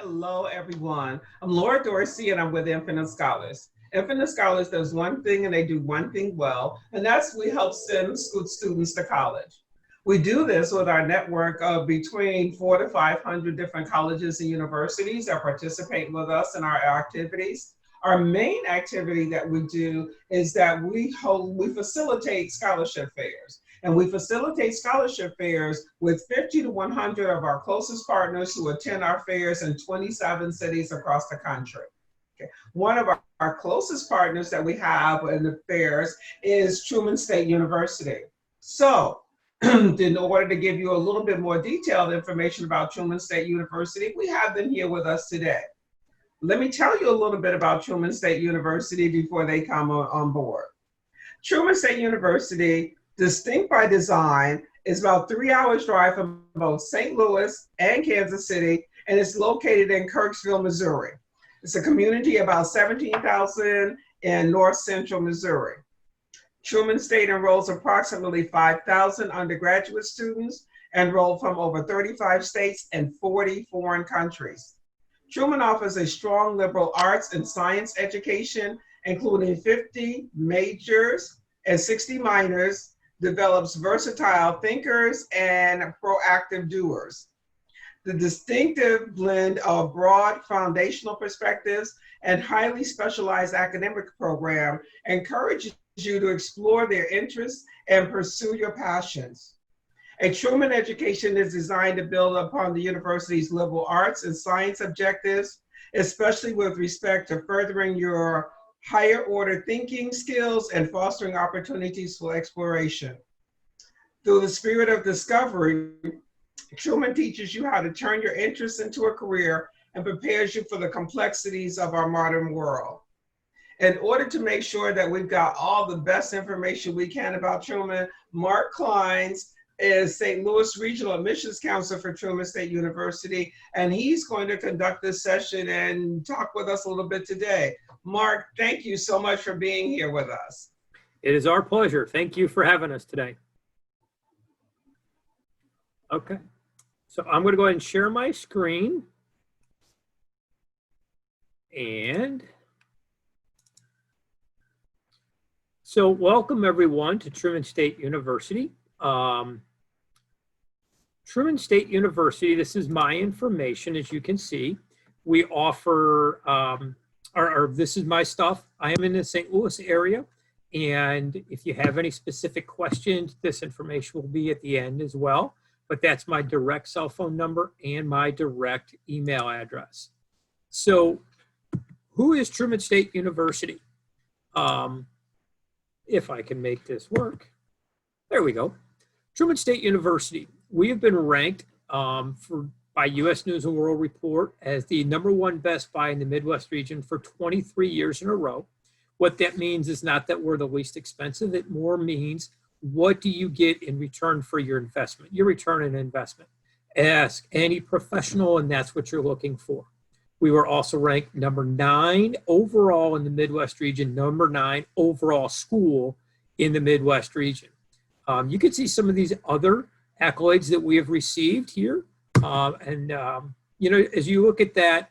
Hello, everyone. I'm Laura Dorsey, and I'm with Infinite Scholars. Infinite Scholars does one thing, and they do one thing well, and that's we help send school students to college. We do this with our network of between 400 to 500 different colleges and universities that participate with us in our activities. Our main activity that we do is that we facilitate scholarship fairs. And we facilitate scholarship fairs with 50 to 100 of our closest partners who attend our fairs in 27 cities across the country. Okay. One of our closest partners that we have in the fairs is Truman State University. So, in order to give you a little bit more detailed information about Truman State University, we have them here with us today. Let me tell you a little bit about Truman State University before they come on board. Truman State University, distinct by design, is about 3 hours drive from both St. Louis and Kansas City, and it's located in Kirksville, Missouri. It's a community about 17,000 in north central Missouri. Truman State enrolls approximately 5,000 undergraduate students enrolled from over 35 states and 40 foreign countries. Truman offers a strong liberal arts and science education, including 50 majors and 60 minors, develops versatile thinkers and proactive doers. The distinctive blend of broad foundational perspectives and highly specialized academic program encourages you to explore their interests and pursue your passions. A Truman education is designed to build upon the university's liberal arts and science objectives, especially with respect to furthering your higher order thinking skills and fostering opportunities for exploration. Through the spirit of discovery, Truman teaches you how to turn your interests into a career and prepares you for the complexities of our modern world. In order to make sure that we've got all the best information we can about Truman, Mark Kleins is St. Louis Regional Admissions Counselor for Truman State University, and he's going to conduct this session and talk with us a little bit today. Mark, thank you so much for being here with us. It is our pleasure. Thank you for having us today. Okay, so I'm going to go ahead and share my screen. And so welcome everyone to Truman State University. Truman State University, this is my information, as you can see. We offer, this is my stuff. I am in the St. Louis area, and if you have any specific questions, this information will be at the end as well. But that's my direct cell phone number and my direct email address. So who is Truman State University? If I can make this work. There we go. Truman State University. We have been ranked by U.S. News & World Report as the #1 Best Buy in the Midwest region for 23 years in a row. What that means is not that we're the least expensive. It more means, what do you get in return for your investment? Your return on investment. Ask any professional, and that's what you're looking for. We were also ranked #9 overall in the Midwest region, #9 overall school in the Midwest region. You can see some of these other accolades that we have received here. As you look at that,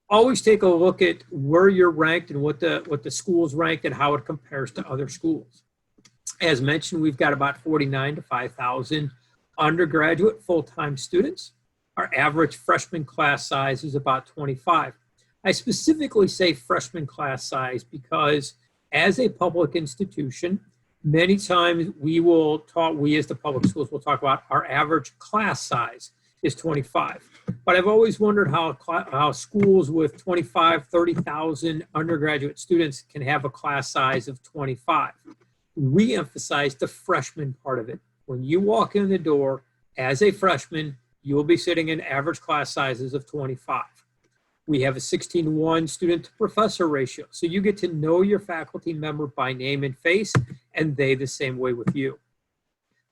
always take a look at where you're ranked and what the school's ranked and how it compares to other schools. As mentioned, we've got about 49 to 5,000 undergraduate full-time students. Our average freshman class size is about 25. I specifically say freshman class size because as a public institution, many times we as the public schools will talk about our average class size is 25. But I've always wondered how schools with 25, 30,000 undergraduate students can have a class size of 25. We emphasize the freshman part of it. When you walk in the door as a freshman, you will be sitting in average class sizes of 25. We have a 16:1 student to professor ratio. So you get to know your faculty member by name and face, and they the same way with you.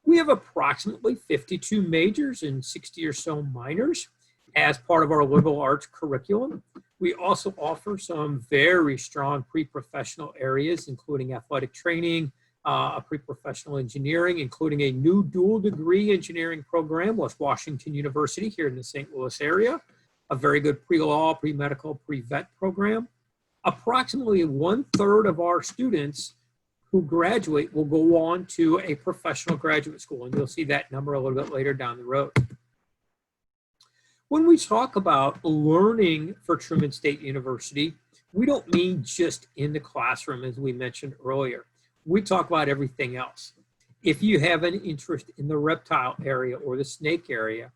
We have approximately 52 majors and 60 or so minors as part of our liberal arts curriculum. We also offer some very strong pre-professional areas, including athletic training, a pre-professional engineering, including a new dual degree engineering program with Washington University here in the St. Louis area, a very good pre-law, pre-medical, pre-vet program. Approximately 1/3 of our students who graduate will go on to a professional graduate school, and you'll see that number a little bit later down the road. When we talk about learning for Truman State University, we don't mean just in the classroom, as we mentioned earlier. We talk about everything else. If you have an interest in the reptile area or the snake area,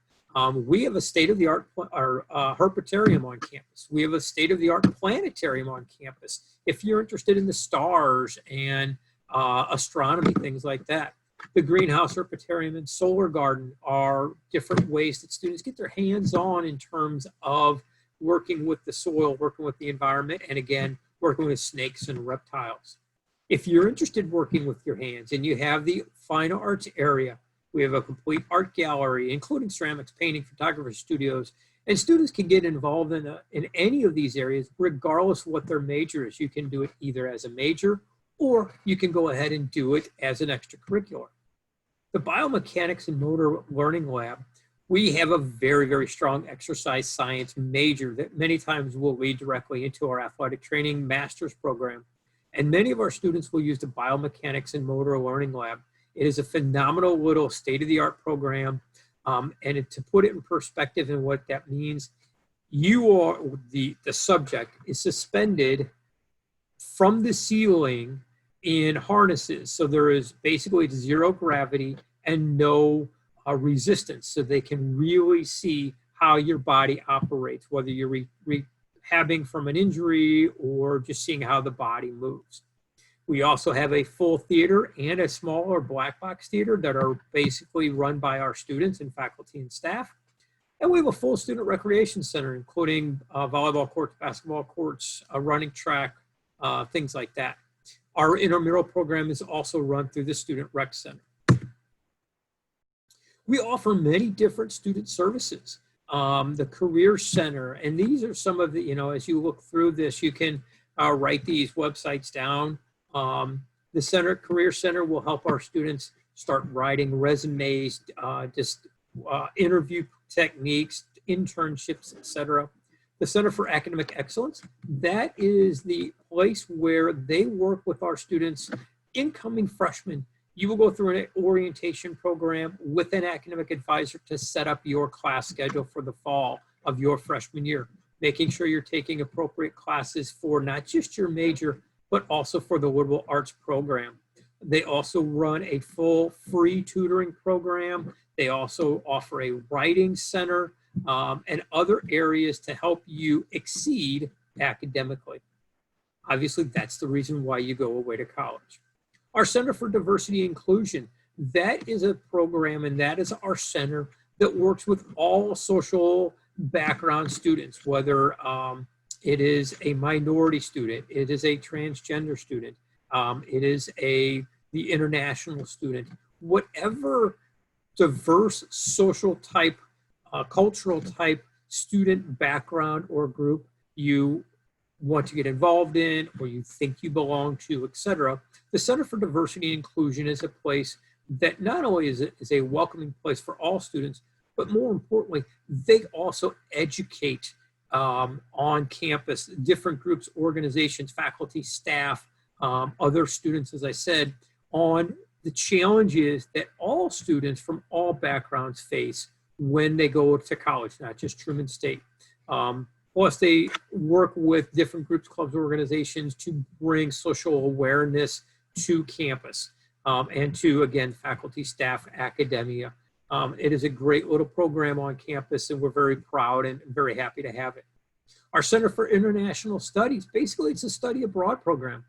we have a state-of-the-art herpetarium on campus. We have a state-of-the-art planetarium on campus. If you're interested in the stars and astronomy, things like that. The greenhouse herpetarium and solar garden are different ways that students get their hands on in terms of working with the soil, working with the environment, and again, working with snakes and reptiles. If you're interested in working with your hands and you have the fine arts area, we have a complete art gallery, including ceramics, painting, photography studios, and students can get involved in any of these areas, regardless of what their major is. You can do it either as a major, or you can go ahead and do it as an extracurricular. The biomechanics and motor learning lab, we have a very, very strong exercise science major that many times will lead directly into our athletic training master's program. And many of our students will use the biomechanics and motor learning lab. It is a phenomenal little state-of-the-art program. And to put it in perspective and what that means, the subject is suspended from the ceiling in harnesses. So there is basically zero gravity and no resistance. So they can really see how your body operates, whether you're rehabbing from an injury or just seeing how the body moves. We also have a full theater and a smaller black box theater that are basically run by our students and faculty and staff. And we have a full student recreation center, including volleyball courts, basketball courts, a running track, things like that. Our intramural program is also run through the Student Rec Center. We offer many different student services. The Career Center, and these are some of the, as you look through this, you can write these websites down. The Career Center will help our students start writing resumes, interview techniques, internships, etc. The Center for Academic Excellence, that is the place where they work with our students, incoming freshmen. You will go through an orientation program with an academic advisor to set up your class schedule for the fall of your freshman year, making sure you're taking appropriate classes for not just your major, but also for the liberal arts program. They also run a full free tutoring program. They also offer a writing center and other areas to help you exceed academically. Obviously, that's the reason why you go away to college. Our Center for Diversity and Inclusion, that is a program and that is our center that works with all social background students, whether it is a minority student, it is a transgender student, it is the international student, whatever diverse social type, cultural type student background or group you want to get involved in or you think you belong to, etc. The Center for Diversity and Inclusion is a place that not only is a welcoming place for all students, but more importantly, they also educate on campus, different groups, organizations, faculty, staff, other students, as I said, on the challenges that all students from all backgrounds face when they go to college, not just Truman State. Plus, they work with different groups, clubs, organizations to bring social awareness to campus and to, again, faculty, staff, academia. It is a great little program on campus, and we're very proud and very happy to have it. Our Center for International Studies, basically it's a study abroad program.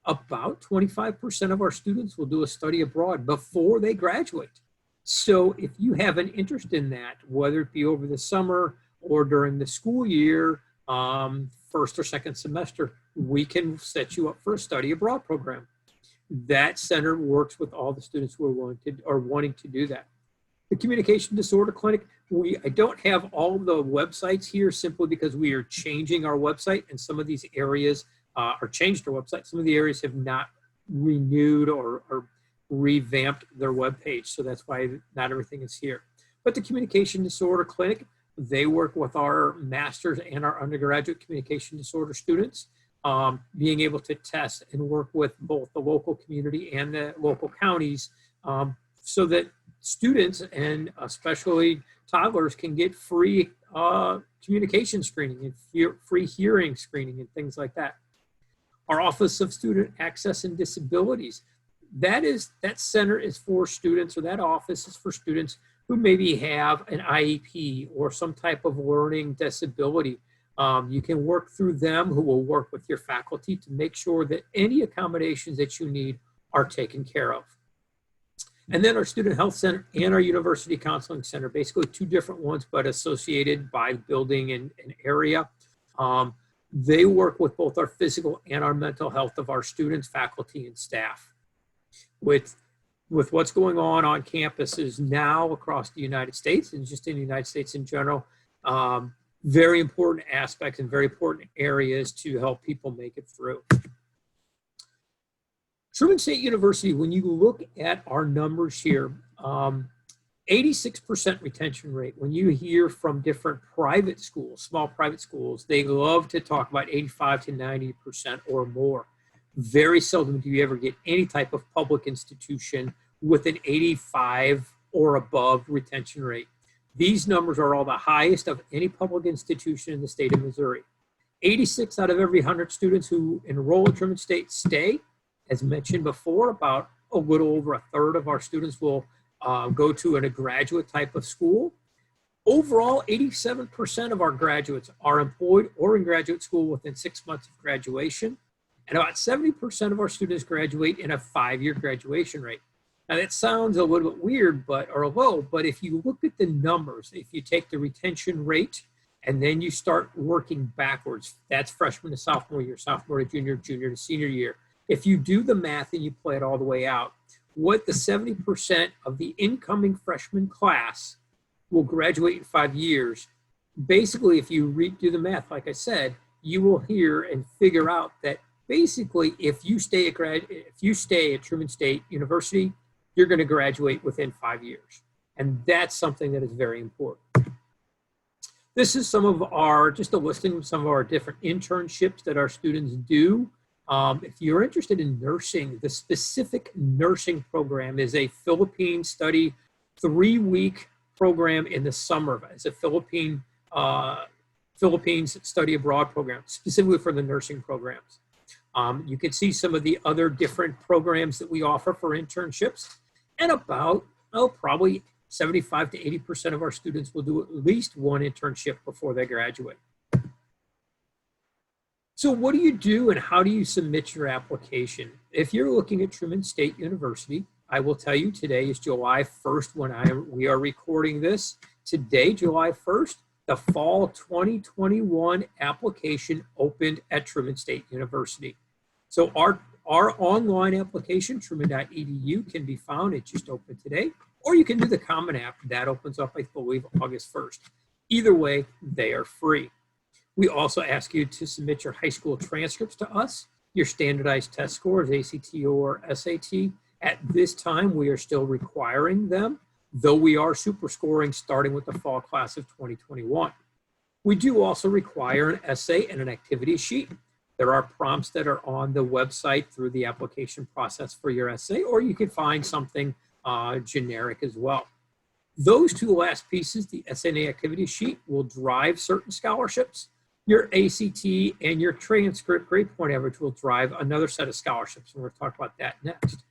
About 25% of our students will do a study abroad before they graduate. So if you have an interest in that, whether it be over the summer or during the school year, first or second semester, we can set you up for a study abroad program. That center works with all the students who are wanting to do that. The Communication Disorder Clinic, I don't have all the websites here simply because we are changing our website and some of these areas are changed our website. Some of the areas have not renewed or revamped their webpage. So that's why not everything is here. But the Communication Disorder Clinic, they work with our master's and our undergraduate communication disorder students, being able to test and work with both the local community and the local counties, so that students and especially toddlers can get free communication screening and free hearing screening and things like that. Our Office of Student Access and Disabilities, that center is for students, or that office is for students who maybe have an IEP or some type of learning disability. You can work through them, who will work with your faculty to make sure that any accommodations that you need are taken care of. And then our Student Health Center and our University Counseling Center, basically two different ones, but associated by building and area. They work with both our physical and our mental health of our students, faculty, and staff. With what's going on campuses now across the United States and just in the United States in general, very important aspects and very important areas to help people make it through. Truman State University, when you look at our numbers here, 86% retention rate. When you hear from different private schools, small private schools, they love to talk about 85 to 90% or more. Very seldom do you ever get any type of public institution with an 85 or above retention rate. These numbers are all the highest of any public institution in the state of Missouri. 86 out of every 100 students who enroll at Truman State stay. As mentioned before, about a little over a third of our students will go to a graduate type of school. Overall, 87% of our graduates are employed or in graduate school within 6 months of graduation. And about 70% of our students graduate in a 5-year graduation rate. Now that sounds a little bit weird, or low, but if you look at the numbers, if you take the retention rate and then you start working backwards, that's freshman to sophomore year, sophomore to junior, junior to senior year. If you do the math and you play it all the way out, what the 70% of the incoming freshman class will graduate in 5 years, basically, if you redo the math, like I said, you will hear and figure out that basically, if you stay at Truman State University, you're going to graduate within 5 years. And that's something that is very important. This is just a listing of some of our different internships that our students do. If you're interested in nursing, the specific nursing program is a Philippine study 3-week program in the summer. It's a Philippines study abroad program, specifically for the nursing programs. You can see some of the other different programs that we offer for internships, and about, probably 75 to 80% of our students will do at least one internship before they graduate. So what do you do and how do you submit your application? If you're looking at Truman State University, I will tell you today is July 1st when we are recording this. Today, July 1st, the fall 2021 application opened at Truman State University. So our online application, truman.edu, can be found. It just opened today. Or you can do the Common App. That opens up, I believe, August 1st. Either way, they are free. We also ask you to submit your high school transcripts to us, your standardized test scores, ACT or SAT. At this time, we are still requiring them, though we are super scoring starting with the fall class of 2021. We do also require an essay and an activity sheet. There are prompts that are on the website through the application process for your essay, or you can find something generic as well. Those two last pieces, the essay and the activity sheet, will drive certain scholarships. Your ACT and your transcript grade point average will drive another set of scholarships, and we'll talk about that next.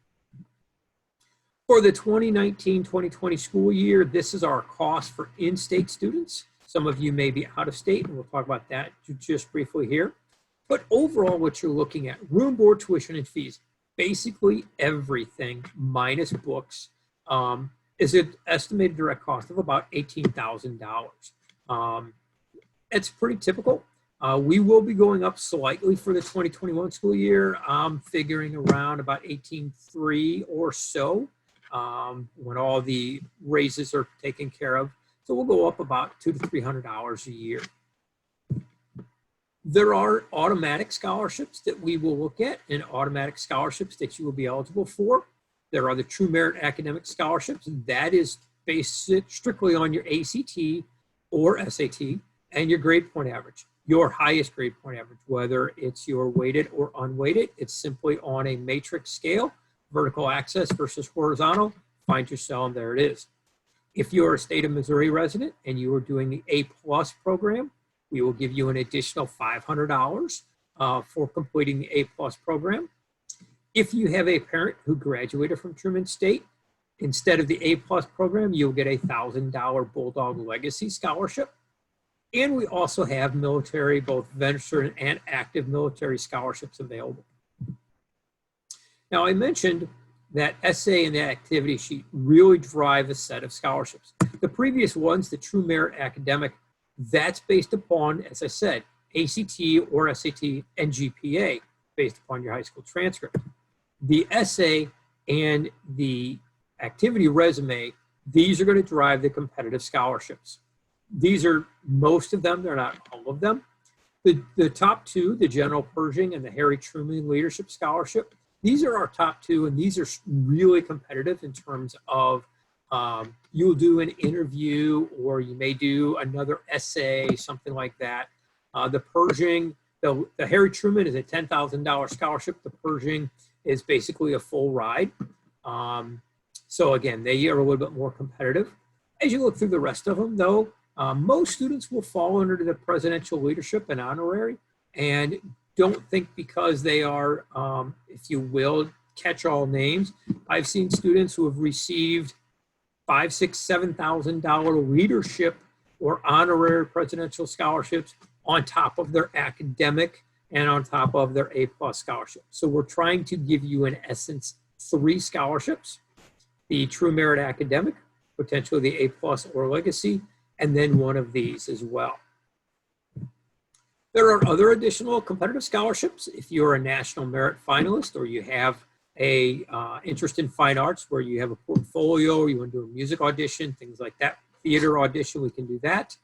For the 2019-2020 school year, this is our cost for in-state students. Some of you may be out of state, and we'll talk about that just briefly here. But overall, what you're looking at, room, board, tuition, and fees, basically everything minus books, is an estimated direct cost of about $18,000. It's pretty typical. We will be going up slightly for the 2021 school year. I'm figuring around about $18,300 or so when all the raises are taken care of. So we'll go up about $200 to $300 a year. There are automatic scholarships that we will look at and automatic scholarships that you will be eligible for. There are the True Merit Academic Scholarships. That is based strictly on your ACT or SAT and your grade point average, your highest grade point average, whether it's your weighted or unweighted. It's simply on a matrix scale, vertical axis versus horizontal. Find your cell and there it is. If you're a state of Missouri resident and you are doing the A+ program, we will give you an additional $500 for completing the A+ program. If you have a parent who graduated from Truman State, instead of the A+ program, you'll get a $1,000 Bulldog Legacy Scholarship. And we also have military, both veteran and active military scholarships available. Now, I mentioned that essay and the activity sheet really drive a set of scholarships. The previous ones, the True Merit Academic, that's based upon, as I said, ACT or SAT and GPA based upon your high school transcript. The essay and the activity resume, these are going to drive the competitive scholarships. These are most of them, they're not all of them. The top two, the General Pershing and the Harry Truman Leadership Scholarship, these are our top two, and these are really competitive in terms of you'll do an interview or you may do another essay, something like that. The Pershing, the Harry Truman is a $10,000 scholarship. The Pershing is basically a full ride. So again, they are a little bit more competitive. As you look through the rest of them though, most students will fall under the presidential leadership and honorary, and don't think because they are, if you will, catch-all names. I've seen students who have received $5,000, $6,000, $7,000 leadership or honorary presidential scholarships on top of their academic and on top of their A+ scholarship. So we're trying to give you, in essence, 3 scholarships: the True Merit Academic, potentially the A+ or Legacy, and then one of these as well. There are other additional competitive scholarships. If you're a National Merit finalist or you have a interest in fine arts where you have a portfolio or you want to do a music audition, things like that, theater audition, we can do that.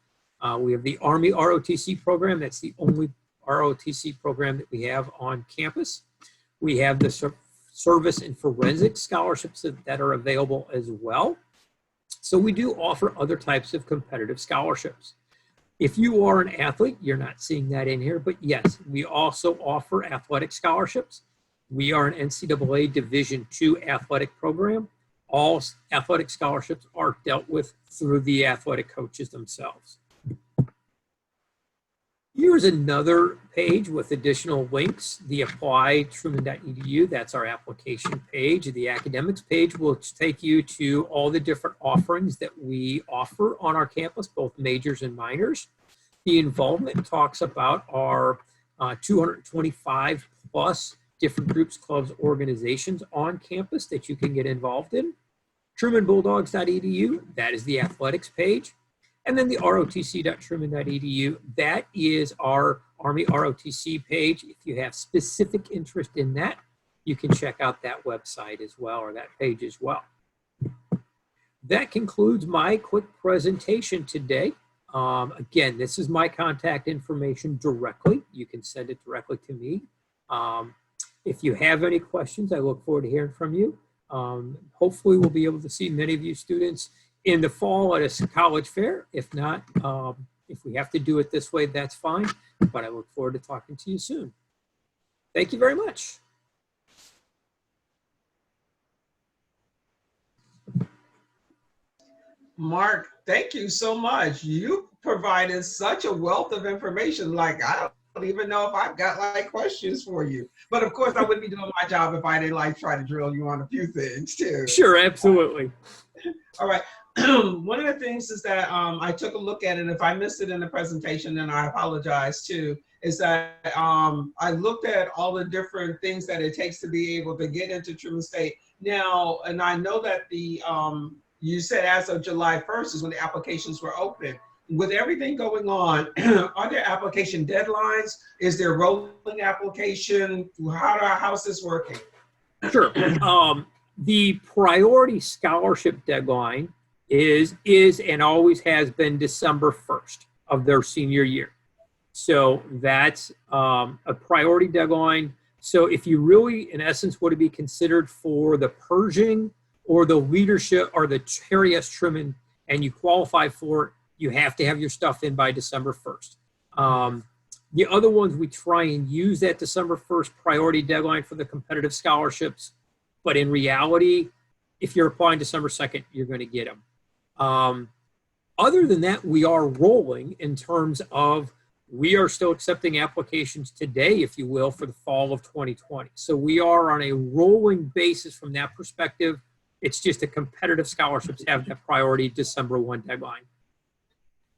We have the Army ROTC program. That's the only ROTC program that we have on campus. We have the service and forensic scholarships that are available as well. So we do offer other types of competitive scholarships. If you are an athlete, you're not seeing that in here, but yes, we also offer athletic scholarships. We are an NCAA Division II athletic program. All athletic scholarships are dealt with through the athletic coaches themselves. Here's another page with additional links. The apply truman.edu, that's our application page. The academics page will take you to all the different offerings that we offer on our campus, both majors and minors. The involvement talks about our 225 plus different groups, clubs, organizations on campus that you can get involved in. trumanbulldogs.edu, that is the athletics page. And then the rotc.truman.edu, that is our Army ROTC page. If you have specific interest in that, you can check out that website as well, or that page as well. That concludes my quick presentation today. Again, this is my contact information directly. You can send it directly to me. If you have any questions, I look forward to hearing from you. Hopefully we'll be able to see many of you students in the fall at a college fair. If not, if we have to do it this way, that's fine. But I look forward to talking to you soon. Thank you very much. Mark, thank you so much. You provided such a wealth of information. Like, I don't even know if I've got like questions for you. But of course, I wouldn't be doing my job if I didn't like try to drill you on a few things too. Sure, absolutely. All right. One of the things is that I took a look at it. If I missed it in the presentation, then I apologize too, is that I looked at all the different things that it takes to be able to get into Truman State. Now, and I know that the, you said as of July 1st is when the applications were open. With everything going on, are there application deadlines? Is there rolling application? How's this working? Sure. The priority scholarship deadline is and always has been December 1st of their senior year. So that's a priority deadline. So if you really, in essence, would it be considered for the Pershing or the leadership or the Harry S. Truman, and you qualify for it, you have to have your stuff in by December 1st. The other ones, we try and use that December 1st priority deadline for the competitive scholarships. But in reality, if you're applying December 2nd, you're going to get them. Other than that, we are rolling in terms of we are still accepting applications today, if you will, for the fall of 2020. So we are on a rolling basis from that perspective. It's just the competitive scholarships have that priority December 1 deadline.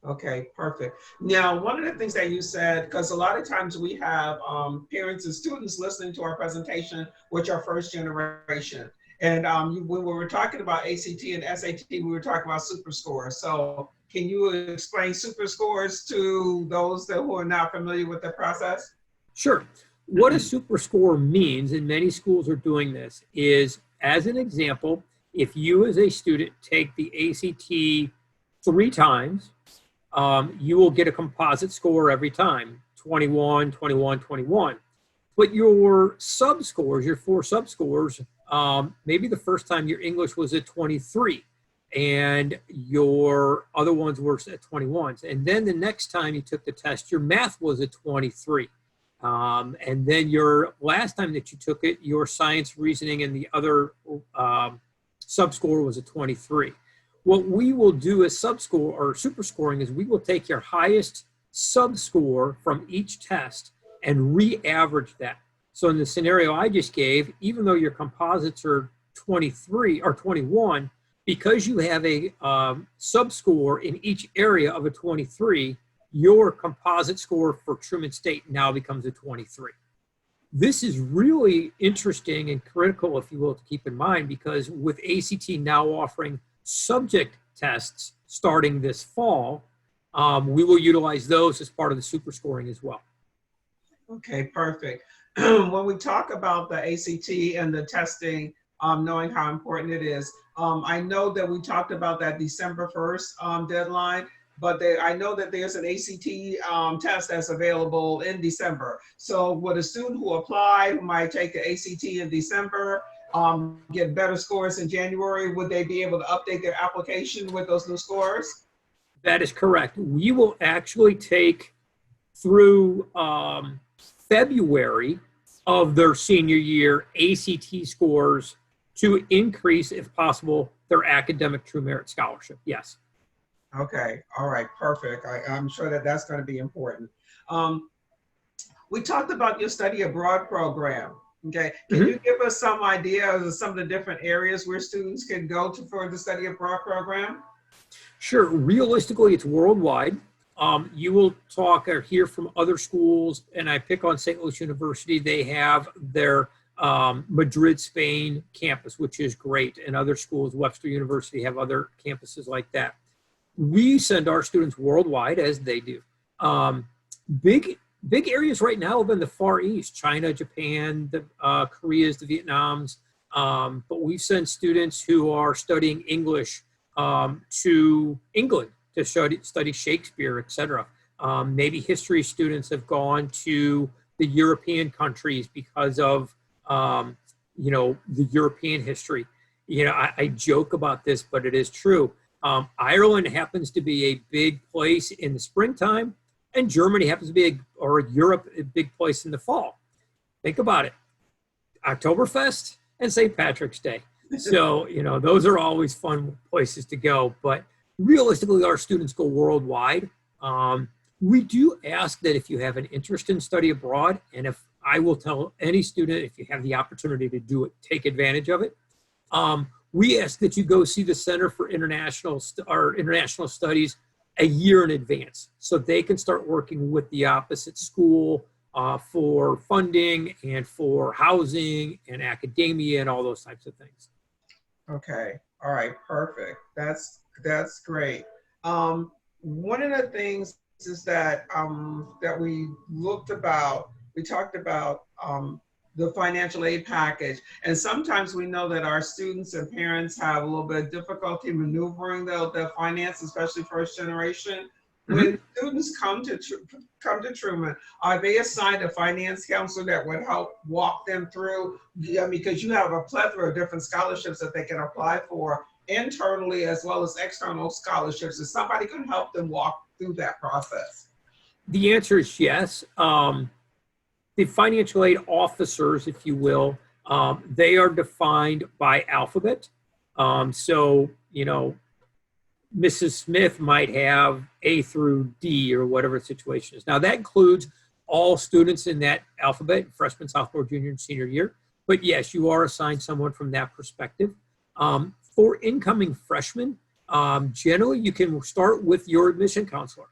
Okay, perfect. Now, one of the things that you said, because a lot of times we have parents and students listening to our presentation, which are first generation. And when we were talking about ACT and SAT, we were talking about super scores. So can you explain super scores to those who are not familiar with the process? Sure. What a super score means, and many schools are doing this, is, as an example, if you as a student take the ACT 3 times, you will get a composite score every time, 21, 21, 21. But your sub-scores, your 4 sub-scores, maybe the first time your English was at 23 and your other ones were at 21s. And then the next time you took the test, your math was at 23. And then your last time that you took it, your science, reasoning, and the other sub-score was at 23. What we will do as sub-score or super scoring is we will take your highest sub-score from each test and re-average that. So in the scenario I just gave, even though your composites are 23 or 21, because you have a sub-score in each area of a 23, your composite score for Truman State now becomes a 23. This is really interesting and critical, if you will, to keep in mind, because with ACT now offering subject tests starting this fall, we will utilize those as part of the super scoring as well. Okay, perfect. When we talk about the ACT and the testing, knowing how important it is, I know that we talked about that December 1st deadline, but I know that there's an ACT test that's available in December. So would a student who applied, who might take the ACT in December, get better scores in January, would they be able to update their application with those new scores? That is correct. We will actually take through February of their senior year ACT scores to increase, if possible, their academic true merit scholarship. Yes. Okay. All right. Perfect. I'm sure that that's going to be important. We talked about your study abroad program. Okay. Can you give us some idea of some of the different areas where students can go to for the study abroad program? Sure. Realistically, it's worldwide. You will talk or hear from other schools, and I pick on St. Louis University. They have their Madrid, Spain campus, which is great, and other schools, Webster University, have other campuses like that. We send our students worldwide, as they do. Big areas right now have been the Far East, China, Japan, the Koreas, the Vietnams, but we send students who are studying English to England to study Shakespeare, etc. Maybe history students have gone to the European countries because of, the European history. I joke about this, but it is true. Ireland happens to be a big place in the springtime, and Germany happens to be, or Europe, a big place in the fall. Think about it. Oktoberfest and St. Patrick's Day. So, those are always fun places to go, but realistically, our students go worldwide. We do ask that if you have an interest in study abroad, and if I will tell any student, if you have the opportunity to do it, take advantage of it. We ask that you go see the Center for International Studies a year in advance, so they can start working with the opposite school for funding and for housing and academia and all those types of things. Okay. All right. Perfect. That's great. One of the things is that we talked about the financial aid package, and sometimes we know that our students and parents have a little bit of difficulty maneuvering the finance, especially first generation. Mhm. when students come to Truman, are they assigned a finance counselor that would help walk them through? Yeah, because you have a plethora of different scholarships that they can apply for internally as well as external scholarships. And somebody can help them walk through that process. The answer is yes. The financial aid officers, if you will, they are defined by alphabet. So, Mrs. Smith might have A through D or whatever the situation is. Now, that includes all students in that alphabet, freshman, sophomore, junior, and senior year. But yes, you are assigned someone from that perspective. For incoming freshmen, generally you can start with your admission counselor.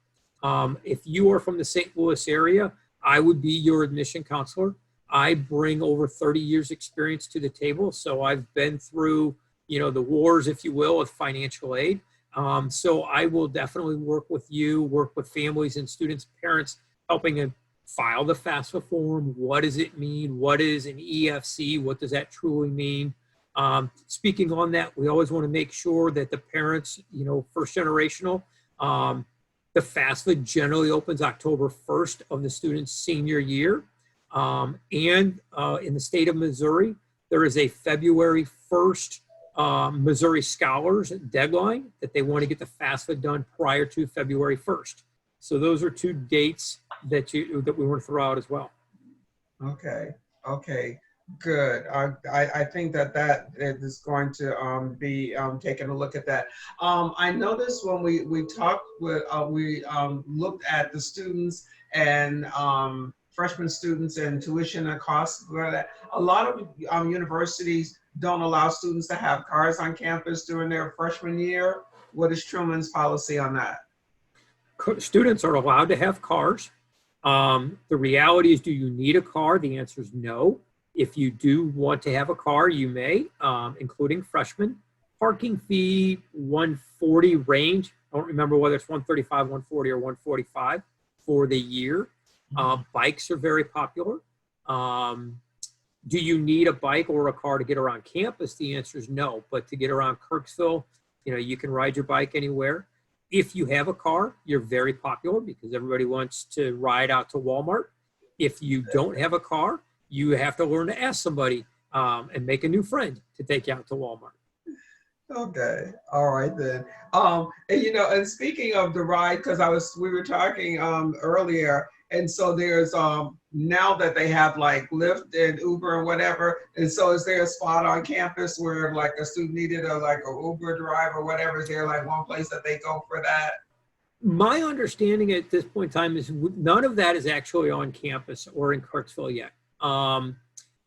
If you are from the St. Louis area, I would be your admission counselor. I bring over 30 years experience to the table. So I've been through, the wars, if you will, with financial aid. So I will definitely work with you, work with families and students, parents, helping them file the FAFSA form. What does it mean? What is an EFC? What does that truly mean? Speaking on that, we always want to make sure that the parents, first generational, the FAFSA generally opens October 1st of the student's senior year. And in the state of Missouri, there is a February 1st Missouri Scholars deadline that they want to get the FAFSA done prior to February 1st. So those are two dates that we want to throw out as well. Okay. Good. I think that is going to be taking a look at that. I noticed when we talked with we looked at the students and freshman students and tuition and costs. A lot of universities don't allow students to have cars on campus during their freshman year. What is Truman's policy on that? Students are allowed to have cars. The reality is, do you need a car? The answer is no. If you do want to have a car, you may, including freshmen. Parking fee, 140 range. I don't remember whether it's 135, 140, or 145 for the year. Bikes are very popular. Do you need a bike or a car to get around campus? The answer is no. But to get around Kirksville, you can ride your bike anywhere. If you have a car, you're very popular because everybody wants to ride out to Walmart. If you don't have a car, you have to learn to ask somebody and make a new friend to take you out to Walmart. Okay. All right then. And speaking of the ride, because we were talking earlier, and so there's now that they have like Lyft and Uber and whatever, and so is there a spot on campus where like a student needed a Uber drive or whatever? Is there like one place that they go for that? My understanding at this point in time is none of that is actually on campus or in Kirksville yet.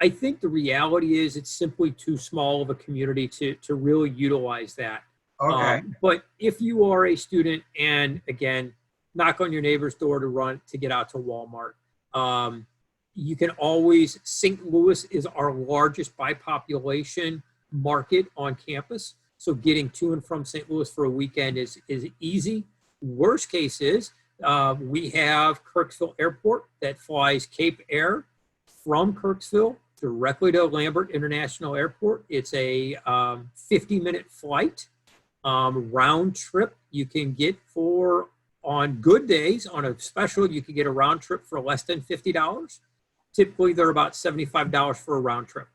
I think the reality is it's simply too small of a community to really utilize that. Okay. But if you are a student and again, knock on your neighbor's door to get out to Walmart, you can always, St. Louis is our largest by population market on campus. So getting to and from St. Louis for a weekend is easy. Worst case is we have Kirksville Airport that flies Cape Air from Kirksville directly to Lambert International Airport. It's a 50-minute flight, round trip. You can get on good days, on a special, you can get a round trip for less than $50. Typically, they're about $75 for a round trip.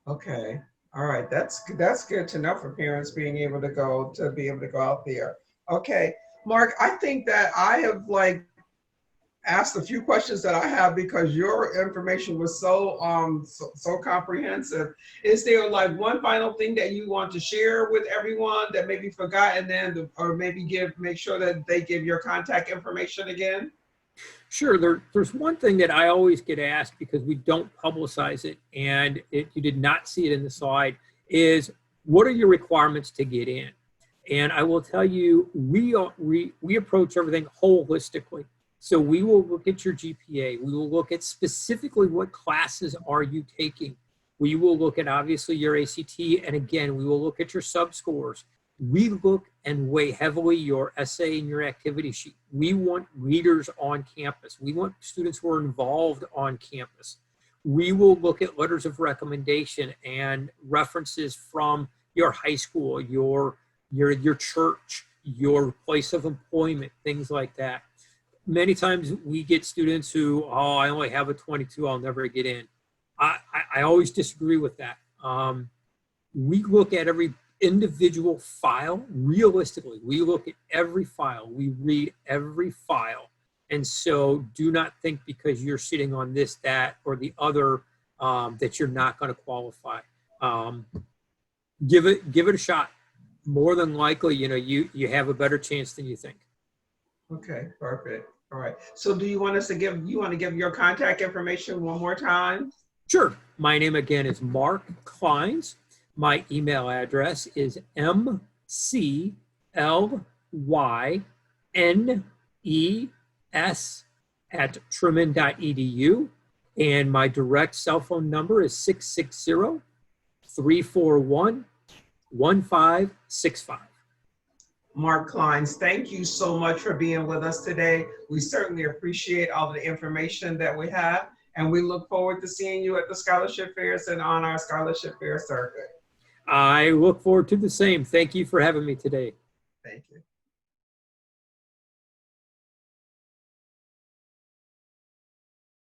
Okay. All right. That's good to know for parents being able to go out there. Okay. Mark, I think that I have asked a few questions that I have because your information was so comprehensive. Is there one final thing that you want to share with everyone that maybe forgotten or maybe make sure that they give your contact information again? Sure. There's one thing that I always get asked because we don't publicize it, and you did not see it in the slide, is what are your requirements to get in? And I will tell you, we approach everything holistically. So we will look at your GPA. We will look at specifically what classes are you taking. We will look at obviously your ACT. And again, we will look at your sub scores. We look and weigh heavily your essay and your activity sheet. We want readers on campus. We want students who are involved on campus. We will look at letters of recommendation and references from your high school, your church, your place of employment, things like that. Many times we get students who, oh, I only have a 22, I'll never get in. I always disagree with that. We look at every individual file realistically. We look at every file. We read every file. And so do not think because you're sitting on this, that, or the other that you're not going to qualify. Give it a shot. More than likely, you have a better chance than you think. Okay, perfect. All right. So do you want us to give your contact information one more time? Sure. My name again is Mark Kleins. My email address is mclynes@truman.edu. And my direct cell phone number is 660-341-1565. Mark Kleins, thank you so much for being with us today. We certainly appreciate all the information that we have, and we look forward to seeing you at the scholarship fairs and on our scholarship fair circuit. I look forward to the same. Thank you for having me today. Thank you.